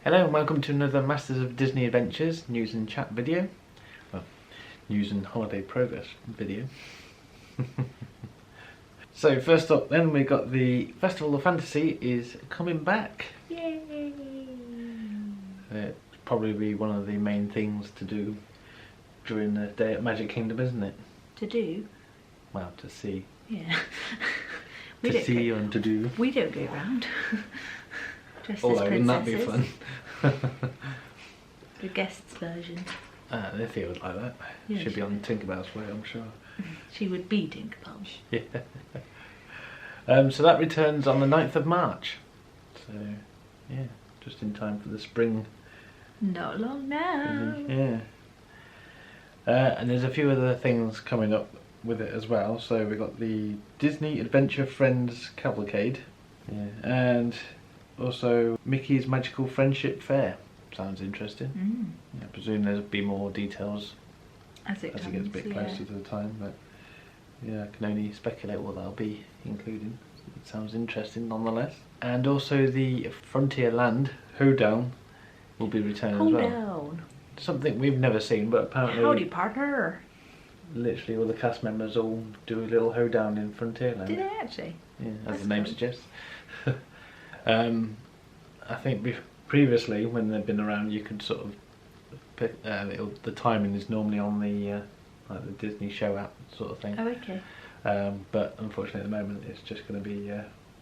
Hello and welcome to another Masters of Disney Adventures news and chat video. Well, news and holiday progress video. So first up then we got the Festival of Fantasy is coming back. Yay! It'll probably be one of the main things to do during the day at Magic Kingdom, isn't it? To do? Well, to see. Yeah. To see and to do. We don't go around. Just Although, as wouldn't that be fun? The guests version. Alethea would like that. Yeah, She'd be on Tinkerbell's way, I'm sure. She would be Tinkerbell. Yeah. So that returns on the 9th of March. So, yeah, just in time for the spring. Not long now. Yeah. And there's a few other things coming up with it as well. So we've got the Disney Adventure Friends Cavalcade. Yeah. And also Mickey's Magical Friendship Fair. Sounds interesting. I presume there'll be more details As it gets a bit closer to the time, but yeah, I can only speculate what that'll be including. It sounds interesting nonetheless. And also the Frontierland Hoedown will be returning as well. Hoedown. Something we've never seen, but apparently Howdy, partner. literally all the cast members all do a little hoedown in Frontierland. Did they actually? Yeah, as That's the name cool. suggests. I think previously when they've been around, you could sort of pick, the timing is normally on the like the Disney show app sort of thing. Oh, okay. But unfortunately at the moment it's just going to be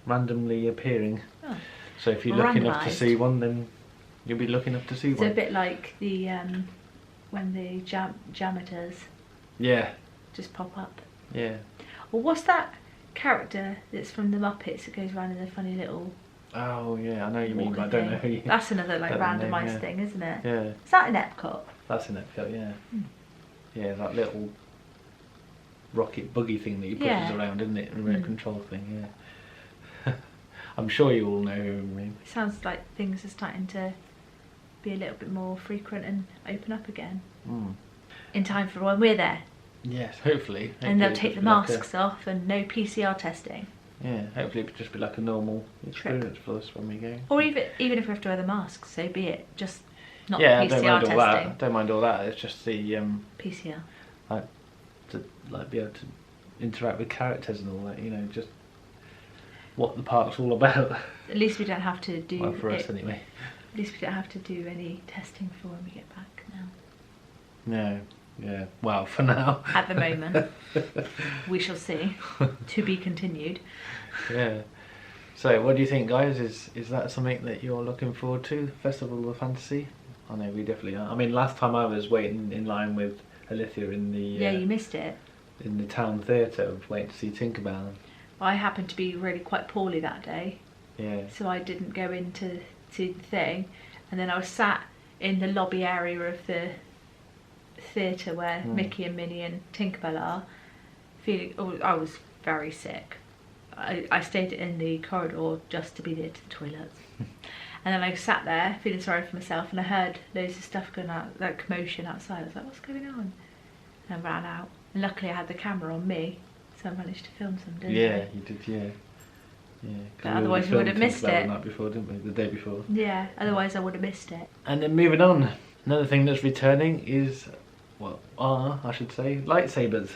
randomly appearing. Oh. So if you're lucky enough to Randomised. see one, then you'll be lucky enough to see It's one. a bit like the when the Jameters Yeah, just pop up. yeah. Well, what's that character that's from the Muppets that goes around in a funny little Oh yeah, I know what you mean, but I walking don't know who thing? you... That's another like don't know, randomised yeah. thing, isn't it? Yeah, Is that in Epcot? that's in Epcot, yeah. Yeah, that little rocket buggy thing that you push Yeah. around, isn't it? Remote control thing, yeah. I'm sure you all know who I mean. It sounds like things are starting to be a little bit more frequent and open up again. In time for when we're there. Yes, hopefully. And they'll Hopefully take the it'll just be masks off and no PCR testing. yeah, hopefully it'll just be like a normal experience for us when we go. Or even if we have to wear the masks, so be it. Just not Yeah, the I PCR don't mind all testing. that. Don't mind all that. It's just the PCR. like to like be able to interact with characters and all that. You know, just what the park's all about. At least we don't have to do Well, for us it. anyway. At least we don't have to do any testing for when we get back now. No. Yeah. Well, for now. At the moment. We shall see. To be continued. Yeah. So, what do you think, guys? Is that something that you're looking forward to? Festival of Fantasy? I know we definitely are. I mean, last time I was waiting in line with Alethea in the Yeah, you missed it. in the town theatre, waiting to see Tinkerbell. I happened to be really quite poorly that day, Yeah. so I didn't go into the thing, and then I was sat in the lobby area of the theatre where Mickey and Minnie and Tinkerbell are, feeling. Oh, I was very sick. I stayed in the corridor just to be near to the toilets, and then I sat there feeling sorry for myself, and I heard loads of stuff going on, like commotion outside. I was like, "What's going on?" And I ran out, and luckily I had the camera on me, so I managed to film some, didn't Yeah, I? you did. Yeah. Yeah. 'Cause But we otherwise we filmed would have missed Tinkerbell it. the night before, didn't we? The day before. Yeah, otherwise I would have missed it. And then moving on, another thing that's returning is, well, I should say, lightsabers.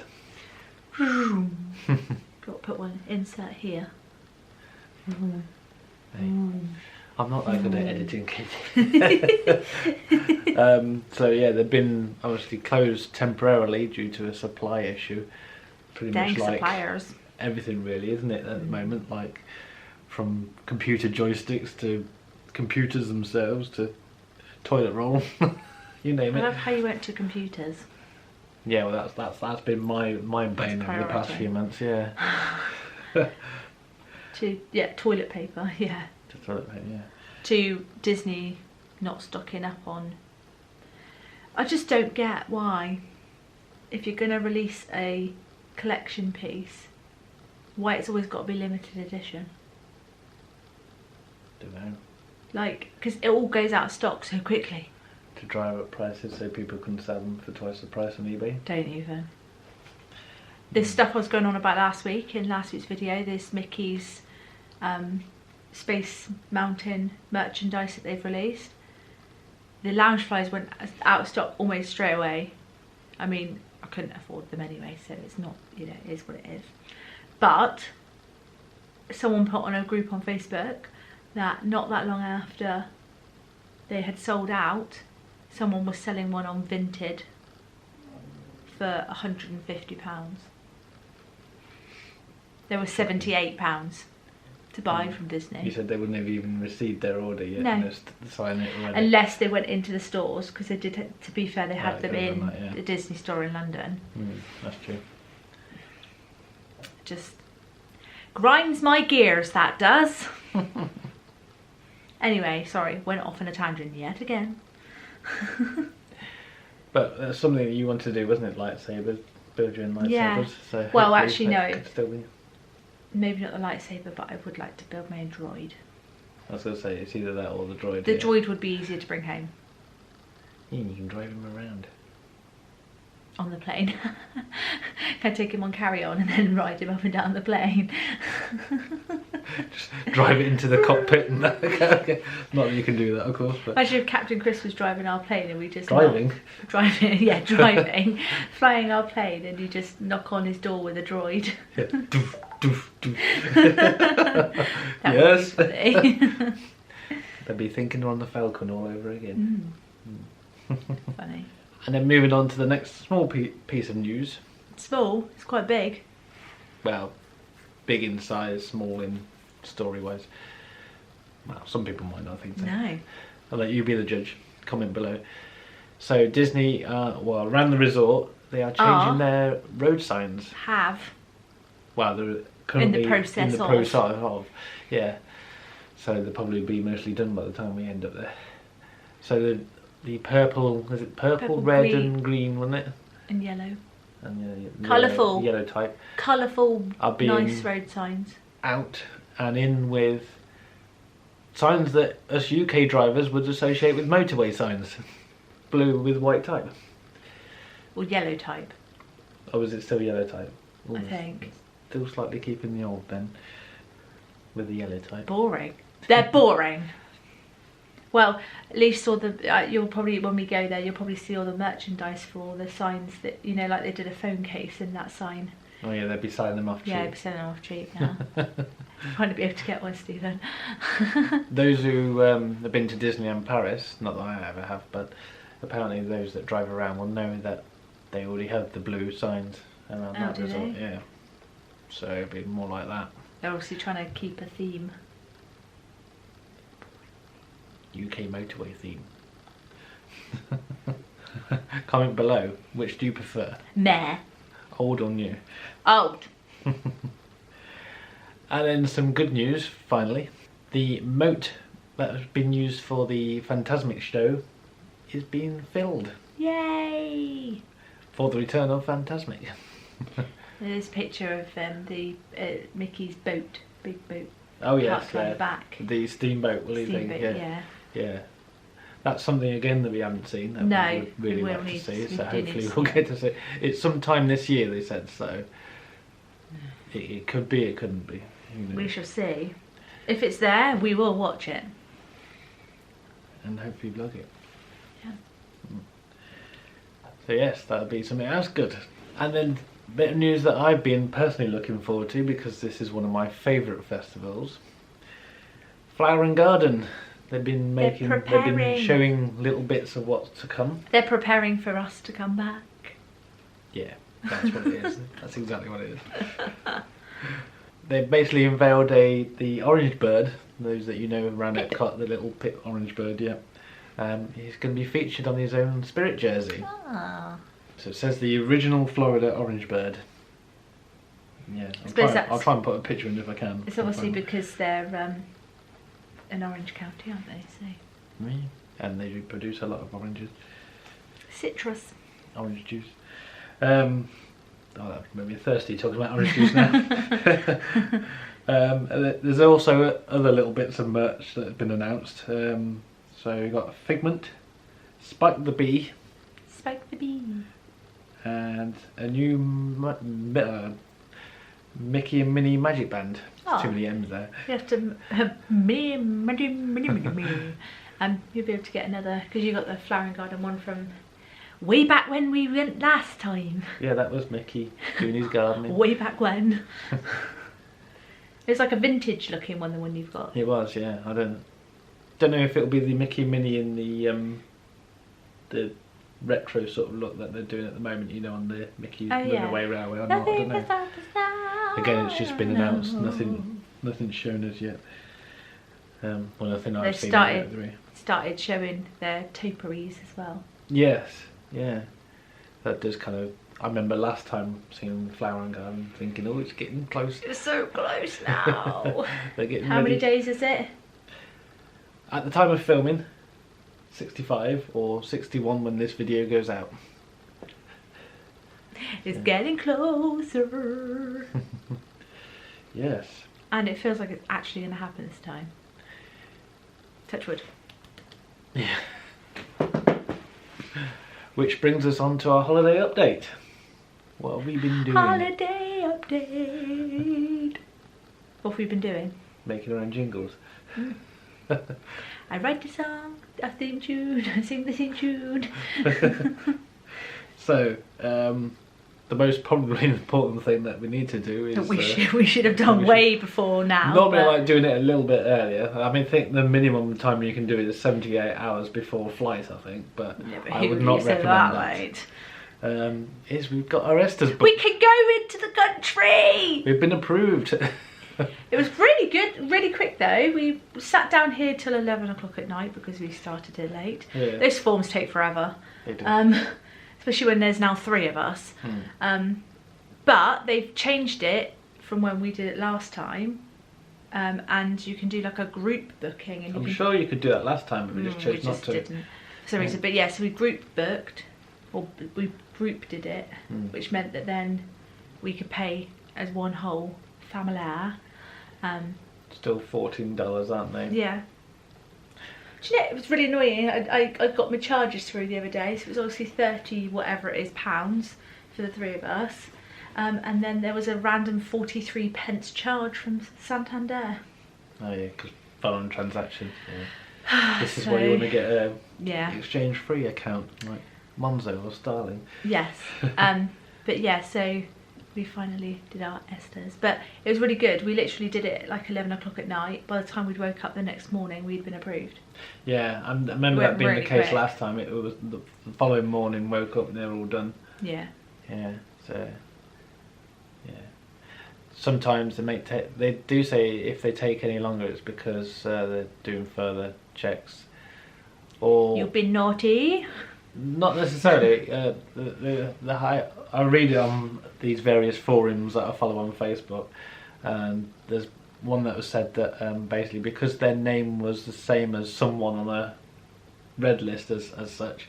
Got to put one insert here. Hey, I'm not that good at editing, Katie. So yeah, they've been obviously closed temporarily due to a supply issue. Pretty Dang much like suppliers. everything really, isn't it, at the moment? Like from computer joysticks to computers themselves to toilet roll, you name I it. love how you went to computers. Yeah, well that's been my bane over the past priority. few months. Yeah. To toilet paper, yeah. To toilet paper, yeah. To Disney not stocking up on. I just don't get why, if you're going to release a collection piece, why it's always got to be limited edition. Don't know. Like, because it all goes out of stock so quickly. To drive up prices so people can sell them for twice the price on eBay. Don't even. This stuff I was going on about last week in last week's video, this Mickey's Space Mountain merchandise that they've released. the Loungeflies went out of stock almost straight away. I mean, I couldn't afford them anyway, so it's not, you know, it is what it is. But someone put on a group on Facebook that not that long after they had sold out, someone was selling one on Vinted for £150. They were £78 to buy from Disney. You said they wouldn't have even received their order yet. No. And just sign it already. Unless they went into the stores, because they did, to be fair, they had Right, them they've in done that, yeah. the Disney store in London. That's true. Just grinds my gears, that does. Anyway, sorry, went off on a tangent yet again. But that's something that you wanted to do, wasn't it? Lightsabers, build your own lightsabers. Yeah. So Well, hopefully actually, that no. could still be. Maybe not the lightsaber, but I would like to build my own droid. I was going to say, it's either that or the droid. The yeah. droid would be easier to bring home Yeah, you can drive him around. on the plane. Can I take him on carry-on and then ride him up and down the plane? Just drive it into the cockpit and that. Okay. Not that you can do that, of course, but Imagine if Captain Chris was driving our plane and we just driving. driving, flying our plane, and you just knock on his door with a droid. Yeah. Doof, doof, doof. That Yes. would be funny. They'd be thinking on the Falcon all over again. Funny. And then moving on to the next small piece of news. Small. It's quite big. Well, big in size, small in story-wise. Well, some people might not think so. No. I'll let you be the judge. Comment below. So Disney, around the resort, they are changing their road signs. Have. Well, they're currently In the process of. Yeah. So they'll probably be mostly done by the time we end up there. So the purple, was it purple, red green. and green, wasn't it? And yellow. And Colourful. yellow type. Colourful, Are being nice road signs. out and in with signs that us UK drivers would associate with motorway signs. Blue with white type. Or yellow type, Or was it still yellow type? I think. Still slightly keeping the old then. With the yellow type. Boring. They're boring. Well, at least all the you'll probably, when we go there, you'll probably see all the merchandise for all the signs that, you know, like they did a phone case in that sign. Oh yeah, they'd be signing them off cheap. Yeah, I'd be selling them off cheap now. Trying to be able to get one, Stephen. Those who have been to Disney and Paris, not that I ever have, but apparently those that drive around will know that they already have the blue signs around that do resort. they? Yeah. So it'd be more like that. They're obviously trying to keep a theme. UK motorway theme. Comment below, which do you prefer? Meh. Old or new? Old. And then some good news, finally. The moat that has been used for the Fantasmic show is being filled Yay! for the return of Fantasmic. There's a picture of the Mickey's boat, big boat. Oh yes, parked on the back. the steamboat, will you think? Steamboat, yeah. Yeah. That's something again that we haven't seen. That No, we would really we will like to need see. to- So we do need hopefully to we'll see get to see. It's sometime this year, they said. So it could be, it couldn't be. Who knows? We shall see. If it's there, we will watch it. And hopefully vlog it. Yeah. So yes, that'll be something else good. And then a bit of news that I've been personally looking forward to, because this is one of my favourite festivals. Flower and Garden. They've been they've been showing little bits of what's to come. They're preparing for us to come back. Yeah, that's what it is. That's exactly what it is. They've basically unveiled the orange bird. Those that you know around Epcot, the little pit orange bird. Yeah, he's going to be featured on his own Spirit jersey. Ah. So it says the original Florida orange bird. Yeah, I'll try and put a picture in if I can. It's obviously because they're an orange county, aren't they? So. Yeah. And they do produce a lot of oranges. Citrus. Orange juice. Oh, that made me thirsty talking about orange juice now. There's also other little bits of merch that have been announced. So we've got Figment, Spike the Bee. Spike the Bee. And a new Mickey and Minnie Magic Band. Oh. Too many M's there. You have to You'll be able to get another, because you got the flowering garden one from way back when we went last time. Yeah, that was Mickey doing his gardening. Way back when. It's like a vintage looking one, the one you've got. It was, yeah. I don't know if it'll be the Mickey Minnie in the retro sort of look that they're doing at the moment, you know, on the Mickey Runaway Railway or not. I don't know. Again, it's just been announced. Nothing's shown as yet. Well, nothing I've seen. They started showing their topiaries as well. Yes, yeah. That does kind of. I remember last time seeing the flowering garden, thinking, "Oh, it's getting close." It's so close now. They're getting How ready. many days is it? At the time of filming, 65 or 61 when this video goes out. It's getting closer. Yes. And it feels like it's actually going to happen this time. Touch wood. Yeah. Which brings us on to our holiday update. What have we been doing? Holiday update. What have we been doing? Making our own jingles. I write the song, I theme tune, I sing the theme tune. So, the most probably important thing that we need to do is... we should have done way before now. Normally I like doing it a little bit earlier. I mean, I think the minimum time you can do it is 78 hours before flight, I think. But, I would not recommend that. Is we've got our Estes booked. We can go into the country! We've been approved. It was really good, really quick though. We sat down here till 11 o'clock at night because we started it late. Yeah. Those forms take forever. They do. Especially when there's now 3 of us. But they've changed it from when we did it last time. And you can do like a group booking. And I'm sure you could do that last time, but we just chose not to. Didn't. For some reason. But yeah, so we group booked, or we group did it, which meant that then we could pay as one whole family. Still $14, aren't they? Yeah. Do you know, it was really annoying. I got my charges through the other day, so it was obviously 30 whatever it is pounds for the 3 of us. And then there was a random 43 pence charge from Santander. Oh yeah, because foreign transactions. Yeah. This is why you want to get a exchange-free account like Monzo or Starling. Yes. But yeah, so we finally did our Estes, but it was really good. We literally did it at like 11 o'clock at night. By the time we'd woke up the next morning, we'd been approved. Yeah, I remember that being the case last time. It was the following morning, woke up and they were all done. Yeah. Yeah, so yeah. Sometimes they do say if they take any longer, it's because they're doing further checks. Or you've been naughty. Not necessarily. I read it on these various forums that I follow on Facebook, and there's one that was said that basically because their name was the same as someone on a red list as such,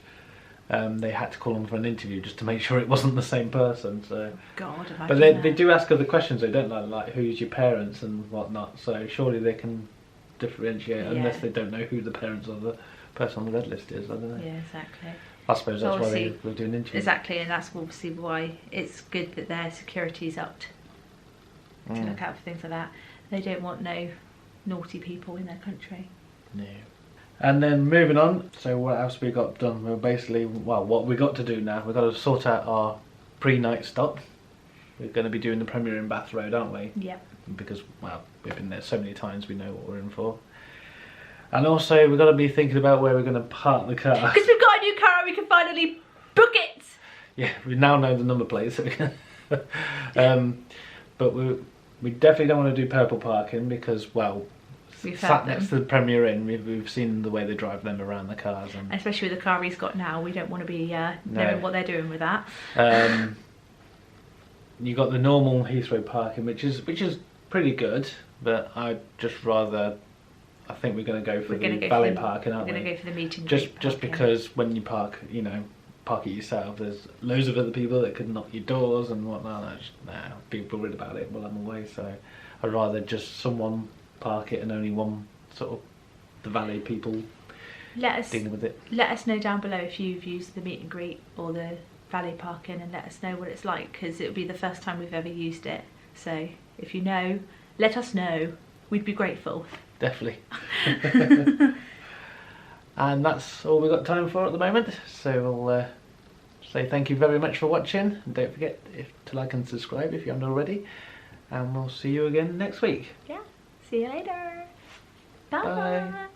they had to call them for an interview just to make sure it wasn't the same person. So, God, but they do ask other questions. They don't know, like who's your parents and whatnot. So surely they can differentiate, unless they don't know who the parents of the person on the red list is. I don't know. Yeah, exactly. I suppose that's why they were doing interviews. Exactly, and that's obviously why it's good that their security's upped to look out for things like that. They don't want no naughty people in their country. No. And then moving on, so what else we got done? We're basically, well, what we got to do now, we've got to sort out our pre-night stop. We're going to be doing the premiere in Bath Road, aren't we? Yep. Because, well, we've been there so many times, we know what we're in for. And also, we've got to be thinking about where we're going to park the car. Because we've got a new car and we can finally book it! Yeah, we now know the number plate, so we can... but we definitely don't want to do purple parking because, well, we've sat next to the Premier Inn, we've seen the way they drive them around the cars. And especially with the car he's got now, we don't want to be knowing what they're doing with that. You got the normal Heathrow parking, which is pretty good, but I'd just rather... I think we're going to go for the valet parking, aren't we? We're going to go for the meeting. Just because when you park, park it yourself, there's loads of other people that could knock your doors and whatnot. People worried about it while I'm away, so I'd rather just someone park it and only one sort of the valet people dealing with it. Let us know down below if you've used the meet and greet or the valet parking, and let us know what it's like, because it'll be the first time we've ever used it. So if you know, let us know. We'd be grateful. Definitely. And that's all we've got time for at the moment. So we'll say thank you very much for watching. And don't forget to like and subscribe if you haven't already. And we'll see you again next week. Yeah. See you later. Bye. Bye.